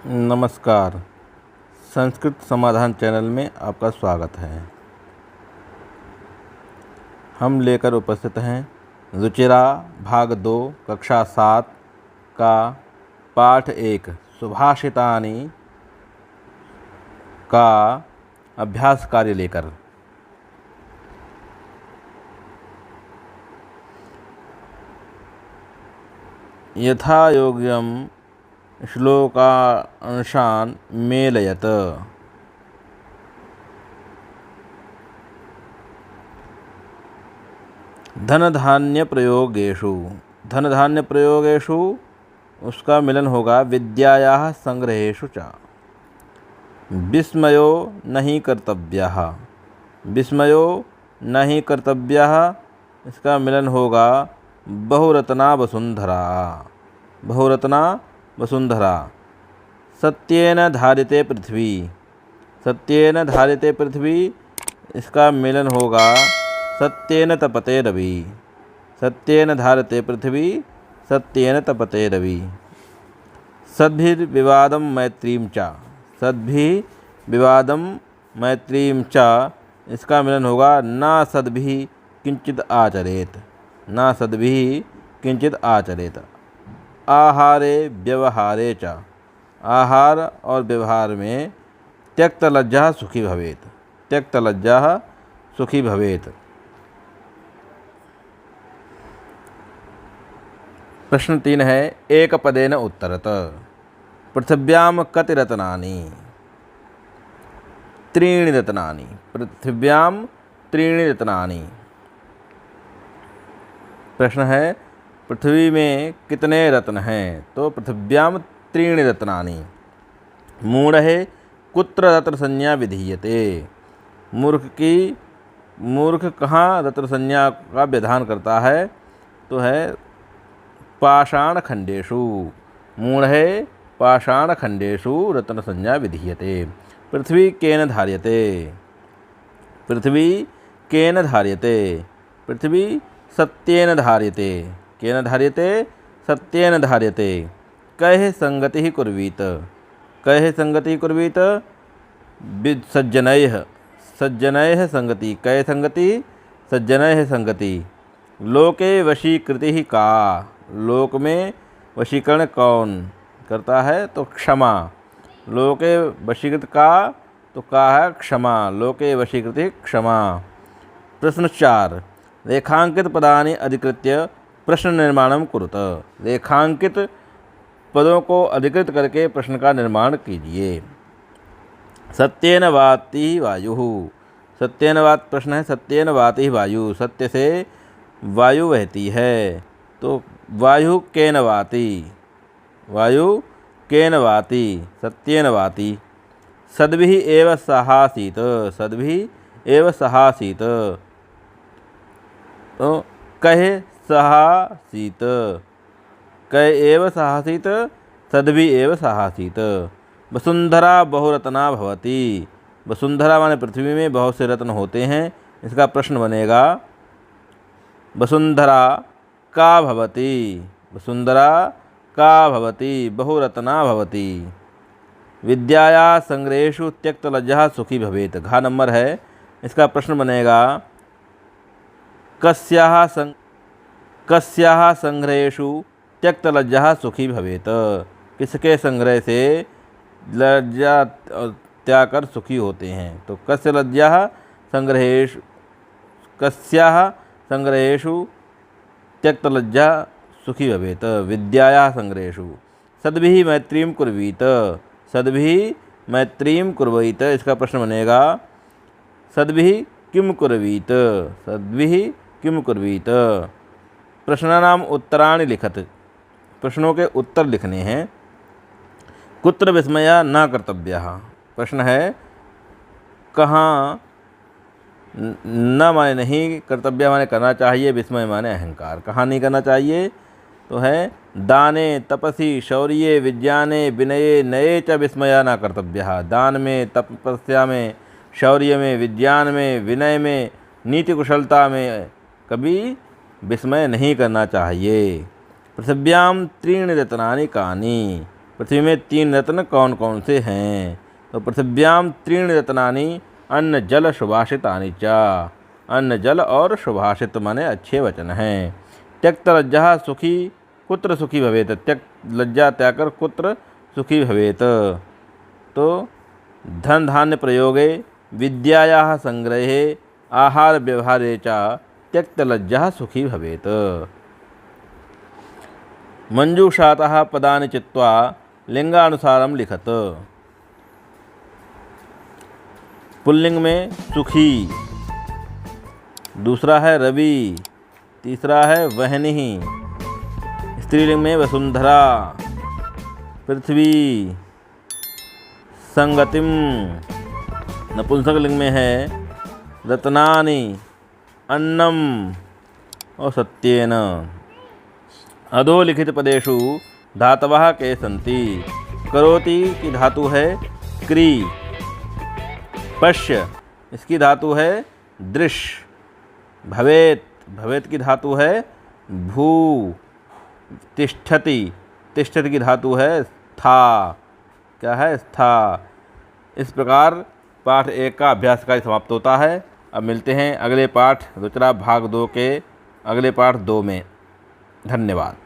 नमस्कार। संस्कृत समाधान चैनल में आपका स्वागत है। हम लेकर उपस्थित हैं रुचिरा भाग 2 कक्षा 7 का पाठ 1 सुभाषितानि का अभ्यास कार्य लेकर। यथा योग्यं श्लोकांशान् मेलयत। धन धान्य प्रयोगेषु उसका मिलन होगा विद्यायाः संग्रहेषु च। विस्मयो नहीं कर्तव्यः इसका मिलन होगा बहुरत्ना वसुंधरा। सत्येन धारिते पृथ्वी इसका मिलन होगा सत्येन तपते रवि। सद्भिर्विवादं मैत्रीं च इसका मिलन होगा न सद्भिः किंचित आचरेत। आहारे व्यवहारे च आहार और व्यवहार में त्यक्तलज्जः सुखी भवेत्। प्रश्न 3 है एक पदेन उत्तरत। पृथिव्यां कति रत्नानि? त्रीणि रत्नानि। पृथिव्यां त्रीणि रत्नानि। प्रश्न है पृथ्वी में कितने रत्न हैं? तो पृथिव्यां त्रीणि रत्नानि। मूढ़े कुत्र रत्न संज्ञा विधीयते? मूर्ख कहाँ रत्न संज्ञा का विधान करता है? तो है पाषाणखंडेषु। मूढ़े पाषाणखंडेषु रत्न संज्ञा विधीयते। पृथ्वी केन धार्यते? पृथ्वी सत्येन धार्यते। केन धार्यते? सत्येन धार्यते। कैः संगतिः कुर्वीत? सज्जनैः संगति। कै संगति? सज्जनैः संगति। लोके वशीकृतिः का? लोक में वशीकरण कौन करता है? तो क्षमा। लोके वशीकृत का तो का है क्षमा। लोके वशीकृति क्षमा। प्रश्न 4 रेखांकित पदानि अधिकृत्य प्रश्न निर्माणं कुरुत। रेखांकित पदों को अधिकृत करके प्रश्न का निर्माण कीजिए। सत्येन वाति वायुः। प्रश्न है सत्येन वाति वायु। सत्य से वायु बहती है तो वायु केन वाति? सत्येन वाति। सद्भिः एव सहासीत। तो कहे सहासीत। सद्भिः एव सहासीत। वसुंधरा बहुरत्ना भवति। वसुंधरा माने पृथ्वी में बहुत से रत्न होते हैं। इसका प्रश्न बनेगा वसुंधरा का भवति? बहुरत्ना भवति। विद्याया संग्रहेषु त्यक्तलज्जः सुखी भवेत्। घ नंबर है। इसका प्रश्न बनेगा कस्याः संग्रहेषु त्यक्तलज्जः सुखी भवेत्? किसके संग्रह से लज्जा त्याग कर सुखी होते हैं? तो कस्याः संग्रहेषु त्यक्तलज्जा सुखी भवेत्। विद्यायाः संग्रहेषु। सद्भिः मैत्रीं कुर्वीत। इसका प्रश्न बनेगा सद्भिः किं कुर्वीत? प्रश्नानाम् उत्तराणि लिखत। प्रश्नों के उत्तर लिखने हैं। कुत्र विस्मयः न कर्तव्यः? प्रश्न है कहाँ न माने नहीं, कर्तव्य माने करना चाहिए, विस्मय माने अहंकार। कहाँ नहीं करना चाहिए? तो है दाने तपसि शौर्ये विज्ञाने विनये नये च विस्मयः न कर्तव्यः। दान में, तपस्या में, शौर्य में, विज्ञान में, विनय में, नीति कुशलता में कभी विस्मय नहीं करना चाहिए। पृथिव्यां त्रीणि रत्नानि कानि? पृथ्वी में 3 रत्न कौन कौन से हैं? तो पृथिव्याम 3 रत्नानि अन्न जल सुभाषितानि च। अन्न जल और सुभाषित माने अच्छे वचन हैं। त्यक्त लज्जा सुखी कुत्र सुखी भवेत। त्यक्त लज्जा त्याग कर कुत्र सुखी भवेत। तो धन धान्य प्रयोगे विद्यायाः संग्रहे आहार व्यवहारे च त्यक्त लज्जा सुखी भवेत। मंजूषातः पदानि चित्वा लिंगानुसारम लिखत। पुल्लिंग में सुखी, दूसरा है रवि, तीसरा है वहनी, स्त्रीलिंग में वसुंधरा, पृथ्वी, संगतिम, नपुंसक लिंग में है रत्नानि, अन्नम और सत्येन। अधोलिखित पदेषु धातवः के सन्ति। करोति की धातु है क्री। पश्य इसकी धातु है दृश्य। भवेत भवेत की धातु है भू। तिष्ठति तिष्ठति की धातु है था। क्या है? स्था। इस प्रकार पाठ 1 का अभ्यास कार्य समाप्त होता है। अब मिलते हैं अगले पाठ रुचिरा भाग 2 के अगले पाठ 2 में। धन्यवाद।